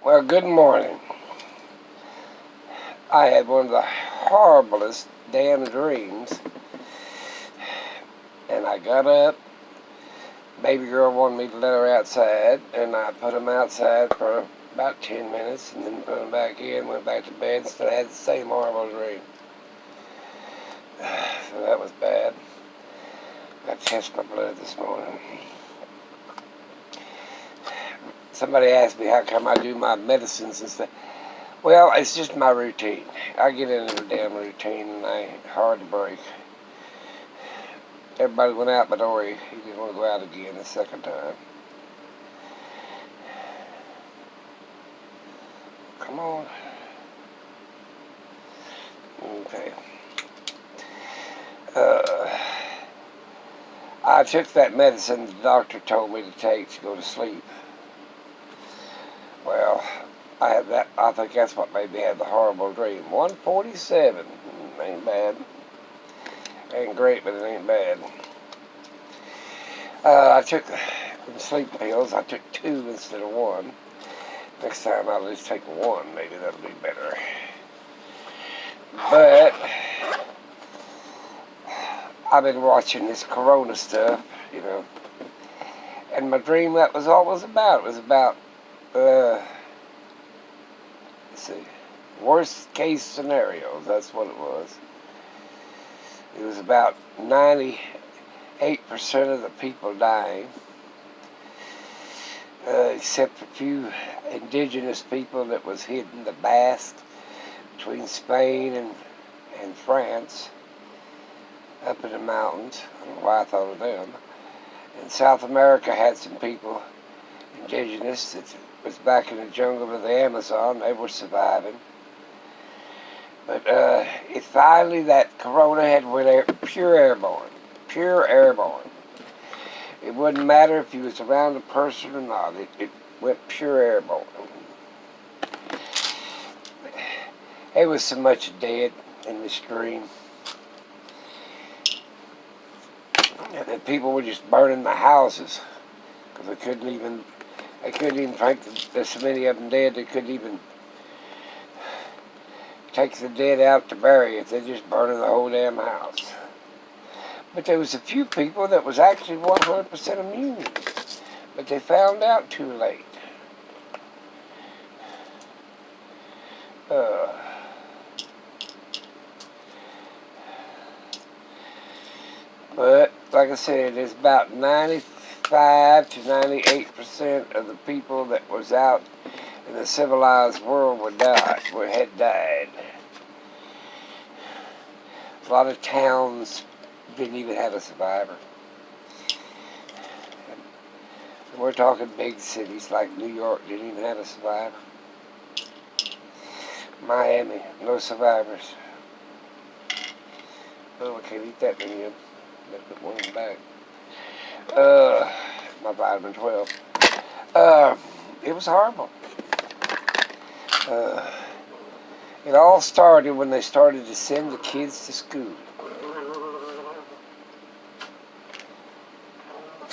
Well, good morning. I had one of the horriblest damn dreams, and I got up. Baby girl wanted me to let her outside, and I put them outside for about 10 minutes, and then put them back in, went back to bed, and still had the same horrible dream. So that was bad. I tested my blood this morning. Somebody asked me how come I do my medicines and stuff. Well, it's just my routine. I get into a damn routine, and I hard to break. Everybody went out but Ori. He didn't want to go out again the second time. Come on. Okay. I took that medicine the doctor told me to take to go to sleep. Well, I had that. I think that's what made me have the horrible dream. 147. Ain't bad. Ain't great, but it ain't bad. I took the sleep pills. I took 2 instead of 1. Next time I'll just take 1. Maybe that'll be better. But I've been watching this Corona stuff, and my dream that was all it was about. It was about, let's see, worst case scenarios. That's what it was. It was about 98% of the people dying, except a few indigenous people that was hidden, the Basque, between Spain and France, up in the mountains. I don't know why I thought of them. And South America had some people, indigenous, that was back in the jungle of the Amazon. They were surviving. But it finally, that Corona had went pure airborne. Pure airborne. It wouldn't matter if you was around a person or not. It went pure airborne. There was so much dead in this dream. And people were just burning the houses because they couldn't even think that there's so many of them dead they couldn't even take the dead out to bury it. They're just burning the whole damn house. But there was a few people that was actually 100% immune, but they found out too late. But like I said, there's about 95 to 98% of the people that was out in the civilized world had died. A lot of towns didn't even have a survivor. And we're talking big cities like New York didn't even have a survivor. Miami, no survivors. Oh, I can't eat that again. Let's put one back. My vitamin 12. It was horrible. It all started when they started to send the kids to school.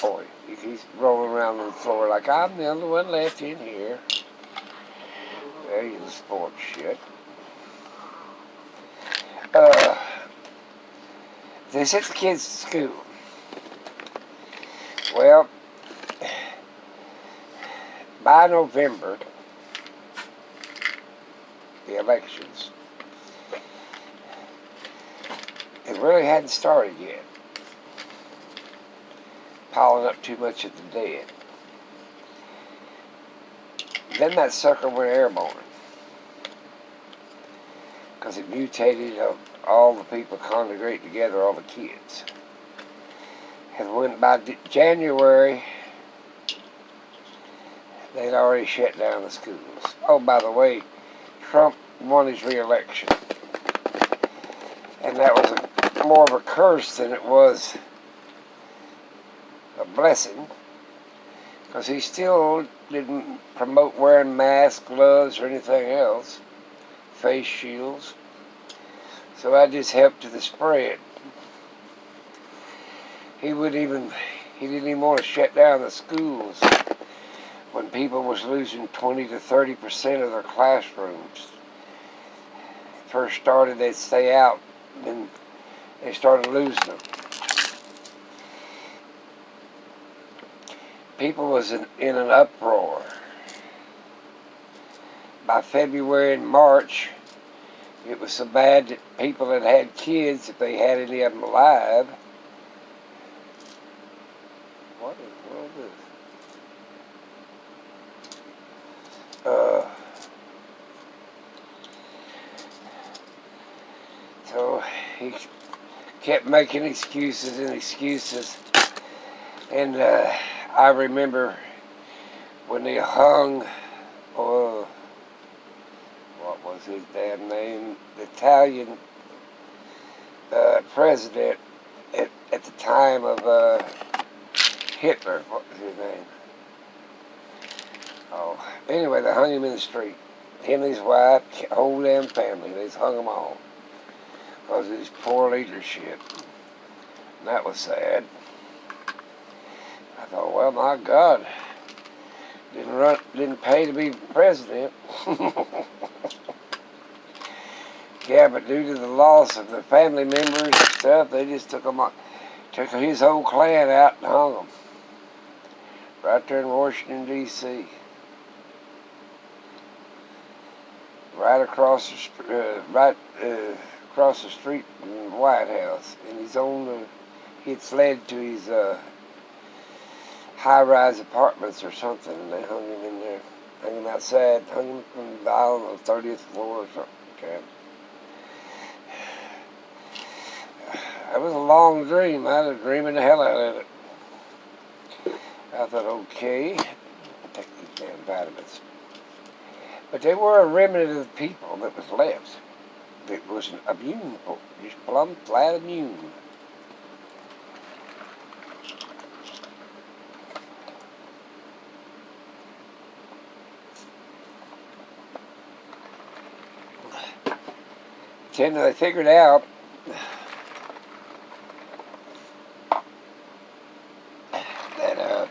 Boy, he's rolling around on the floor like I'm the only one left in here. There you sport shit. They sent the kids to school. Well, by November, the elections, it really hadn't started yet. Piling up too much of the dead. Then that sucker went airborne. Because it mutated all the people congregate together, all the kids. And when by January, they'd already shut down the schools. Oh, by the way, Trump won his re-election. And that was more of a curse than it was a blessing. Because he still didn't promote wearing masks, gloves, or anything else. Face shields. So that just helped to the spread. He didn't even want to shut down the schools when people was losing 20 to 30% of their classrooms. First started, they'd stay out, then they started losing them. People was in an uproar. By February and March, it was so bad that people that had kids, if they had any of them alive, what in the world is this? So he kept making excuses and excuses. And I remember when they hung, what was his damn name? The Italian president at the time of Hitler. What was his name? Oh, anyway, they hung him in the street. Him and his wife, whole damn family, they just hung them all because of his poor leadership. And that was sad. I thought, well, my God, didn't pay to be president. Yeah, but due to the loss of the family members and stuff, they just took his whole clan out and hung them right there in Washington, D.C. Right across across the street from the White House. In his own, he'd fled to his high-rise apartments or something, and they hung him in there, hung him outside, hung him from the aisle on the 30th floor or something. Okay. That was a long dream. I was dreaming the hell out of it. I thought, okay, take these damn vitamins. But they were a remnant of the people that was left. It was immune, just plumb flat immune. Then they figured out that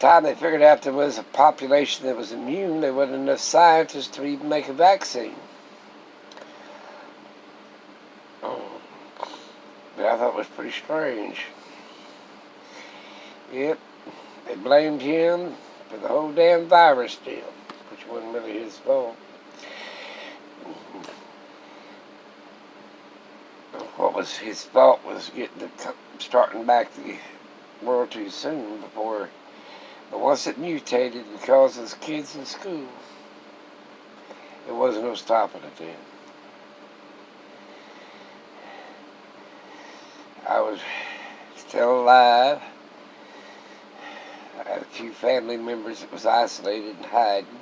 time they figured out there was a population that was immune, there wasn't enough scientists to even make a vaccine. But I thought it was pretty strange. Yep, they blamed him for the whole damn virus deal, which wasn't really his fault. What was his fault was starting back the world too soon before. But once it mutated and caused us kids in school, there wasn't no stopping it then. I was still alive. I had a few family members that was isolated and hiding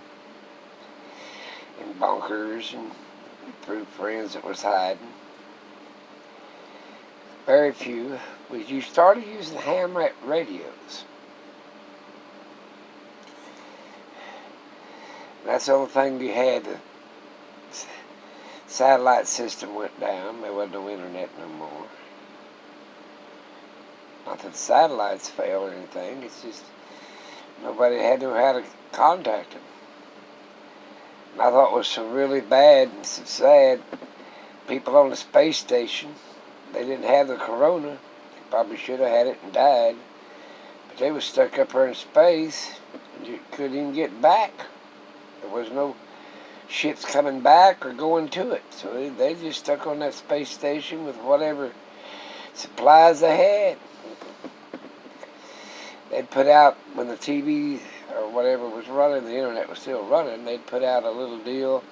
in bunkers, and through friends that was hiding. Very few. You started using ham radios. That's the only thing you had. The satellite system went down. There wasn't no internet no more. Not that the satellites failed or anything. It's just nobody had to know how to contact them. And I thought it was so really bad and so sad. People on the space station, they didn't have the corona. They probably should have had it and died. But they was stuck up there in space and you couldn't even get back. There was no ships coming back or going to it. So they just stuck on that space station with whatever supplies they had. They'd put out, when the TV or whatever was running, the internet was still running, they'd put out a little deal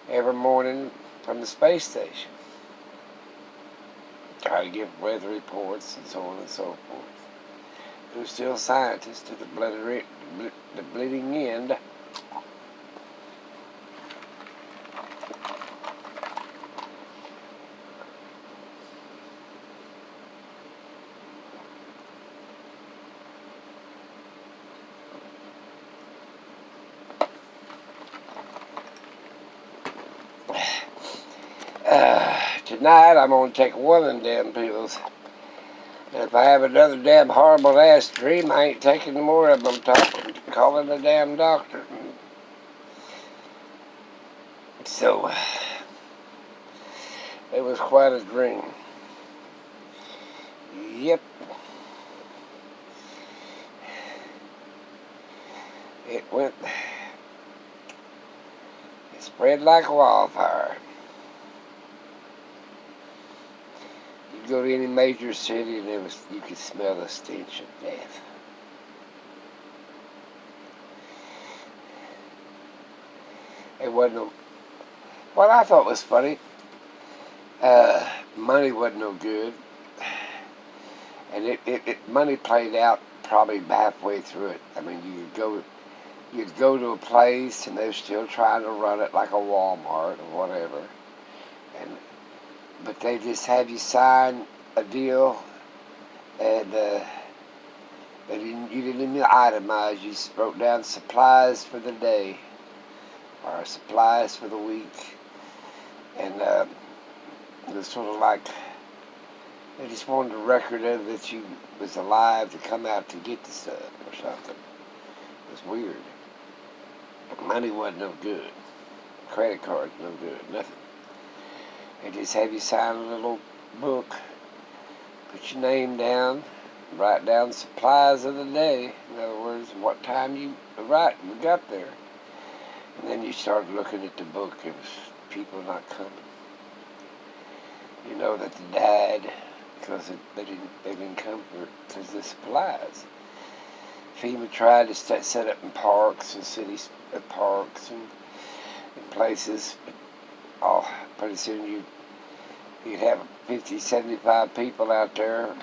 every morning from the space station. Try to give weather reports and so on and so forth. There was still scientists to the bleeding end. Tonight I'm going to take one of them damn pills. And if I have another damn horrible ass dream, I ain't taking no more of them. I'm calling the damn doctor. So, it was quite a dream. Yep. It spread like wildfire. You go to any major city and you could smell the stench of death. It wasn't no, what I thought was funny, money wasn't no good. And money played out probably halfway through it. I mean, you'd go to a place and they're still trying to run it like a Walmart or whatever. But they just have you sign a deal, and you didn't even itemize. You just wrote down supplies for the day or supplies for the week. And it was sort of like they just wanted a record of that you was alive to come out to get the stuff or something. It was weird. Money wasn't no good. Credit cards no good. Nothing. They just have you sign a little book, put your name down, write down supplies of the day. In other words, what time you got there. And then you started looking at the book. It was people not coming. You know that they died because they didn't come because of the supplies. FEMA tried to set up in parks and cities, parks and places. Oh, pretty soon you'd have 50, 75 people out there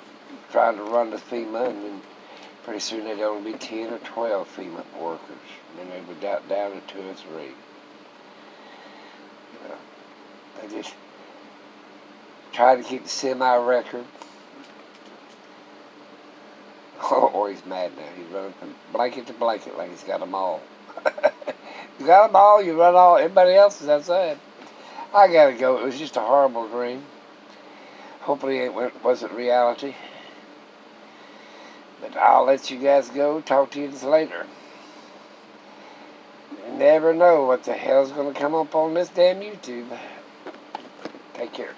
trying to run the FEMA, and then pretty soon there'd only be 10 or 12 FEMA workers. And then they would down to 2 or 3. You know, they just tried to keep the semi-record. Oh, he's mad now. He's running from blanket to blanket like he's got them all. You got them all, you run all. Everybody else is outside. I gotta go. It was just a horrible dream. Hopefully it wasn't reality. But I'll let you guys go. Talk to you later. You never know what the hell's going to come up on this damn YouTube. Take care.